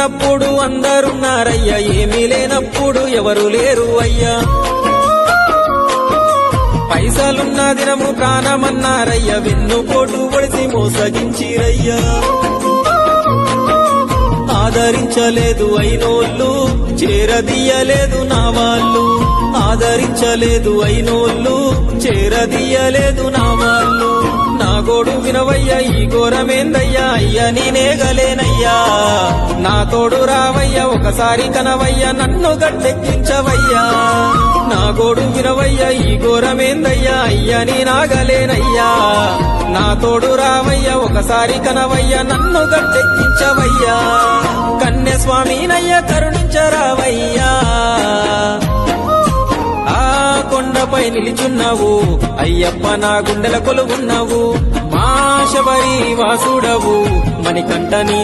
ఉన్నప్పుడు అందరున్నారయ్యా, ఏమీ లేనప్పుడు ఎవరు లేరు అయ్యా. పైసలున్న దినము ప్రాణమన్నారయ్యా, వెన్నుపోటు పొడిసి మోసగించిరయ్యా. ఆదరించలేదు అయినోళ్ళు, చేరదీయలేదు నా వాళ్ళు. ఆదరించలేదు అయినోళ్ళు, చేరదీయలేదు నా వాళ్ళు. నా గోడు వినవయ్యా, ఈ ఘోరమేందయ్యా, అయ్యా నేనేగలేనయ్యా. నా తోడు రావయ్యా, ఒకసారి కనవయ్యా, నన్ను గట్టెక్కించవయ్యా. నా గోడు వినవయ్యా, ఈ ఘోరమేందయ్యా, అయ్యా నేనాగలేనయ్యా. నా తోడు రావయ్యా, ఒకసారి కనవయ్యా, నన్ను గట్టెక్కించవయ్యా. కన్య స్వామినయ్యా, కరుణించరావయ్యా. ఆ కొండపై నిలిచున్నావు అయ్యప్ప, నా గుండెల కొలువున్నావు. మా శబరి వాసుడవు మణికంఠని